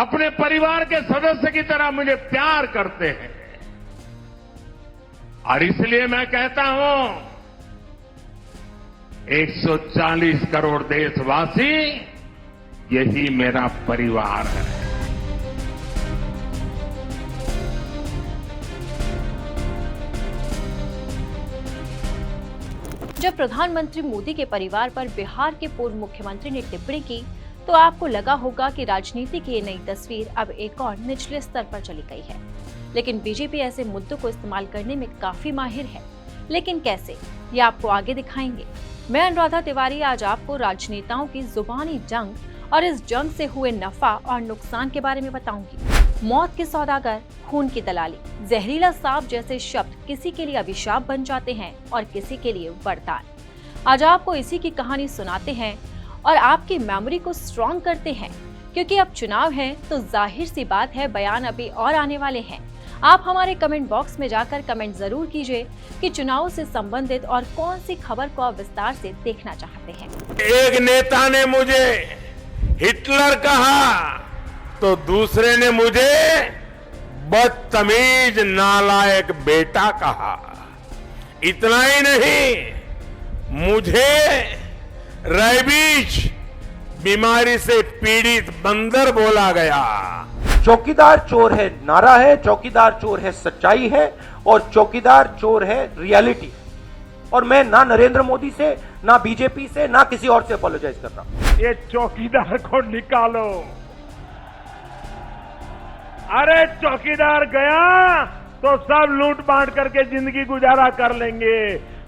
अपने परिवार के सदस्य की तरह मुझे प्यार करते हैं और इसलिए मैं कहता हूं 140 करोड़ देशवासी यही मेरा परिवार है। जब प्रधानमंत्री मोदी के परिवार पर बिहार के पूर्व मुख्यमंत्री ने टिप्पणी की तो आपको लगा होगा कि राजनीति की ये नई तस्वीर अब एक और निचले स्तर पर चली गई है। लेकिन बीजेपी ऐसे मुद्दों को इस्तेमाल करने में काफी माहिर है। लेकिन कैसे, ये आपको आगे दिखाएंगे। मैं अनुराधा तिवारी आज आपको राजनेताओं की जुबानी जंग और इस जंग से हुए नफा और नुकसान के बारे में बताऊंगी। मौत के सौदागर, खून की दलाली, जहरीला सांप जैसे शब्द किसी के लिए अभिशाप बन जाते हैं और किसी के लिए वरदान। आज आपको इसी की कहानी सुनाते हैं और आपकी मेमोरी को स्ट्रॉन्ग करते हैं, क्योंकि अब चुनाव है तो जाहिर सी बात है बयान अभी और आने वाले हैं। आप हमारे कमेंट बॉक्स में जाकर कमेंट जरूर कीजिए कि चुनाव से संबंधित और कौन सी खबर को आप विस्तार से देखना चाहते हैं। एक नेता ने मुझे हिटलर कहा तो दूसरे ने मुझे बदतमीज नालायक बेटा कहा। इतना ही नहीं, मुझे रेबीज बीमारी से पीड़ित बंदर बोला गया। चौकीदार चोर है नारा है, चौकीदार चोर है सच्चाई है और चौकीदार चोर है रियलिटी। और मैं ना नरेंद्र मोदी से, ना बीजेपी से, ना किसी और से अपोलोजाइज कर रहा हूं। ये चौकीदार को निकालो। अरे चौकीदार गया तो सब लूट बांट करके जिंदगी गुजारा कर लेंगे,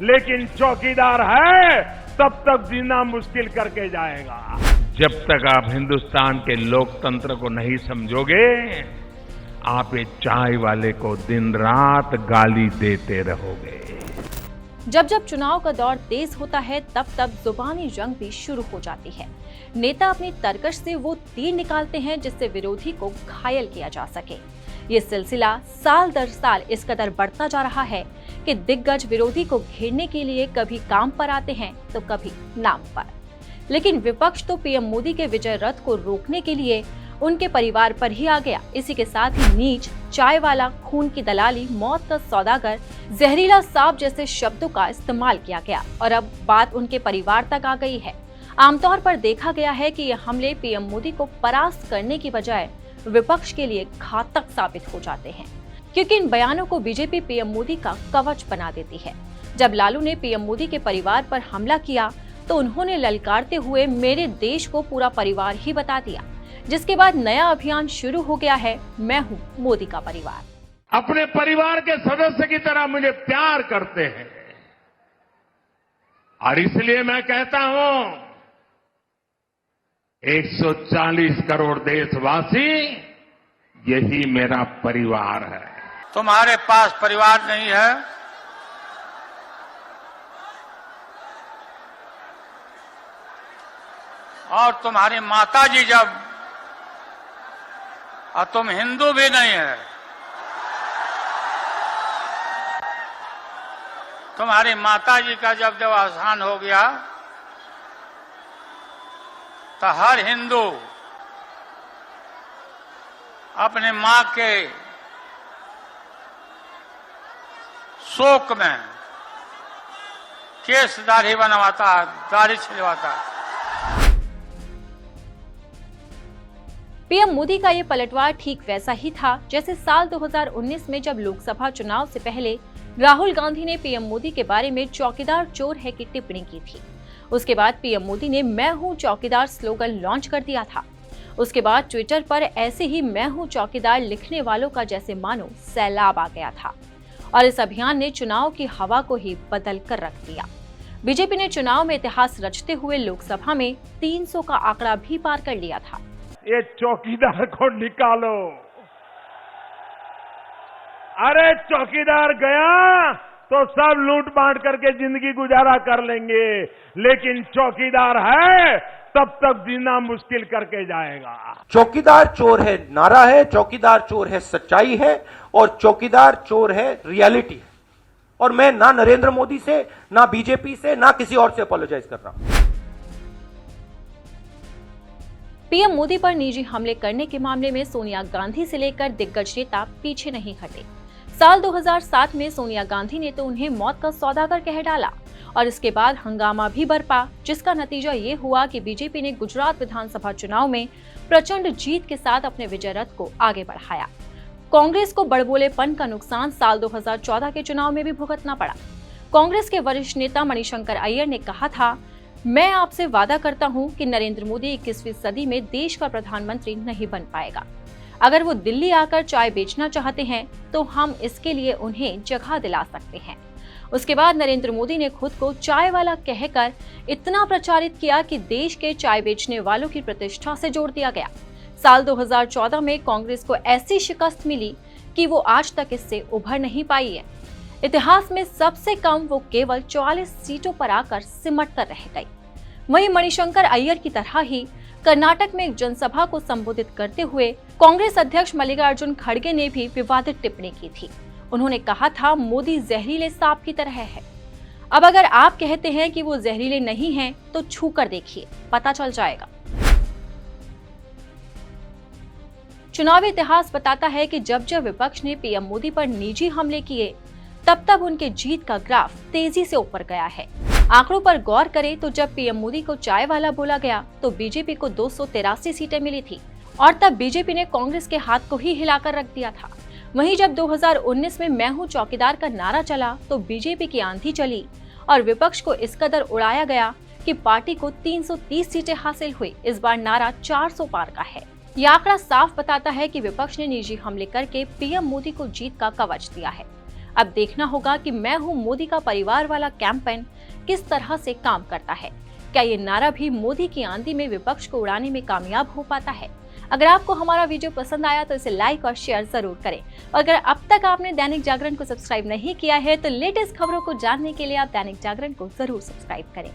लेकिन चौकीदार है तब तक जीना मुश्किल करके जाएगा। जब तक आप हिंदुस्तान के लोकतंत्र को नहीं समझोगे, आप ये चाय वाले को दिन रात गाली देते रहोगे। जब जब चुनाव का दौर तेज होता है तब तब जुबानी जंग भी शुरू हो जाती है। नेता अपनी तरकश से वो तीर निकालते हैं जिससे विरोधी को घायल किया जा सके। ये सिलसिला साल दर साल इस कदर बढ़ता जा रहा है कि दिग्गज विरोधी को घेरने के लिए कभी काम पर आते हैं तो कभी नाम पर। लेकिन विपक्ष तो पीएम मोदी के विजय रथ को रोकने के लिए उनके परिवार पर ही आ गया। इसी के साथ ही नीच, चाय वाला, खून की दलाली, मौत का सौदागर, जहरीला सांप जैसे शब्दों का इस्तेमाल किया गया और अब बात उनके परिवार तक आ गई है। आमतौर पर देखा गया है कि ये हमले पीएम मोदी को परास्त करने की बजाय विपक्ष के लिए घातक साबित हो जाते हैं, क्योंकि इन बयानों को बीजेपी पीएम मोदी का कवच बना देती है। जब लालू ने पीएम मोदी के परिवार पर हमला किया तो उन्होंने ललकारते हुए मेरे देश को पूरा परिवार ही बता दिया, जिसके बाद नया अभियान शुरू हो गया है, मैं हूं मोदी का परिवार। अपने परिवार के सदस्य की तरह मुझे प्यार करते हैं और इसलिए मैं कहता हूं 140 करोड़ देशवासी यही मेरा परिवार है। तुम्हारे पास परिवार नहीं है, और तुम्हारी माताजी जब, और तुम हिंदू भी नहीं है, तुम्हारी माताजी का जब देहावसान हो गया तो हर हिंदू अपने मां के शोक में केस दाढ़ी बनवाता, दाढ़ी छिलवाता। पीएम मोदी का ये पलटवार ठीक वैसा ही था जैसे साल 2019 में जब लोकसभा चुनाव से पहले राहुल गांधी ने पीएम मोदी के बारे में चौकीदार चोर है की टिप्पणी की थी। उसके बाद पीएम मोदी ने मैं हूं चौकीदार स्लोगन लॉन्च कर दिया था। उसके बाद ट्विटर पर ऐसे ही मैं हूं चौकीदार लिखने वालों का जैसे मानो सैलाब आ गया था और इस अभियान ने चुनाव की हवा को ही बदल कर रख दिया। बीजेपी ने चुनाव में इतिहास रचते हुए लोकसभा में 300 का आंकड़ा भी पार कर लिया था। ये चौकीदार को निकालो। अरे चौकीदार गया तो सब लूट बांट करके जिंदगी गुजारा कर लेंगे, लेकिन चौकीदार है तब तक जीना मुश्किल करके जाएगा। चौकीदार चोर है नारा है, चौकीदार चोर है सच्चाई है और चौकीदार चोर है रियलिटी। और मैं ना नरेंद्र मोदी से, ना बीजेपी से, ना किसी और से अपोलोजाइज कर रहा हूं। पीएम मोदी पर निजी हमले करने के मामले में सोनिया गांधी से लेकर दिग्गज नेता पीछे नहीं हटे। साल 2007 में सोनिया गांधी ने तो उन्हें मौत का सौदागर कह डाला और इसके बाद हंगामा भी बरपा, जिसका नतीजा ये हुआ कि बीजेपी ने गुजरात विधानसभा चुनाव में प्रचंड जीत के साथ अपने विजय रथ को आगे बढ़ाया। कांग्रेस को बड़बोलेपन का नुकसान साल 2014 के चुनाव में भी भुगतना पड़ा। कांग्रेस के वरिष्ठ नेता मणिशंकर अय्यर ने कहा था, मैं आपसे वादा करता हूं कि नरेंद्र मोदी 21वीं सदी में देश का प्रधानमंत्री नहीं बन पाएगा। अगर वो दिल्ली आकर चाय बेचना चाहते हैं तो हम इसके लिए उन्हें जगह दिला सकते हैं। उसके बाद नरेंद्र मोदी ने खुद को चाय वाला कहकर इतना प्रचारित किया कि देश के चाय बेचने वालों की प्रतिष्ठा से जोड़ दिया गया। साल 2014 में कांग्रेस को ऐसी शिकस्त मिली कि वो आज तक इससे उभर नहीं पाई है। इतिहास में सबसे कम वो केवल 44 सीटों पर आकर सिमट कर रह गई। वहीं मणिशंकर अय्यर की तरह ही कर्नाटक में एक जनसभा को संबोधित करते हुए कांग्रेस अध्यक्ष मल्लिकार्जुन खड़गे ने भी विवादित टिप्पणी की थी। उन्होंने कहा था, मोदी जहरीले सांप की तरह है। अब अगर आप कहते हैं कि वो जहरीले नहीं हैं, तो छू कर देखिए, पता चल जाएगा। चुनावी इतिहास बताता है कि जब जब विपक्ष ने पीएम मोदी पर निजी हमले किए, तब तब उनके जीत का ग्राफ तेजी से ऊपर गया है। आंकड़ों पर गौर करें तो जब पीएम मोदी को चाय वाला बोला गया तो बीजेपी को 283 सीटें मिली थी और तब बीजेपी ने कांग्रेस के हाथ को ही हिलाकर रख दिया था। वहीं जब 2019 में मैं हूं चौकीदार का नारा चला तो बीजेपी की आंधी चली और विपक्ष को इस कदर उड़ाया गया कि पार्टी को 330 सीटें हासिल हुई। इस बार नारा 400 पार का है। यह आंकड़ा साफ बताता है कि विपक्ष ने निजी हमले करके पीएम मोदी को जीत का कवच दिया है। अब देखना होगा कि मैं हूं मोदी का परिवार वाला कैंपेन किस तरह से काम करता है। क्या ये नारा भी मोदी की आंधी में विपक्ष को उड़ाने में कामयाब हो पाता है? अगर आपको हमारा वीडियो पसंद आया तो इसे लाइक और शेयर जरूर करें। और अगर अब तक आपने दैनिक जागरण को सब्सक्राइब नहीं किया है तो लेटेस्ट खबरों को जानने के लिए आप दैनिक जागरण को जरूर सब्सक्राइब करें।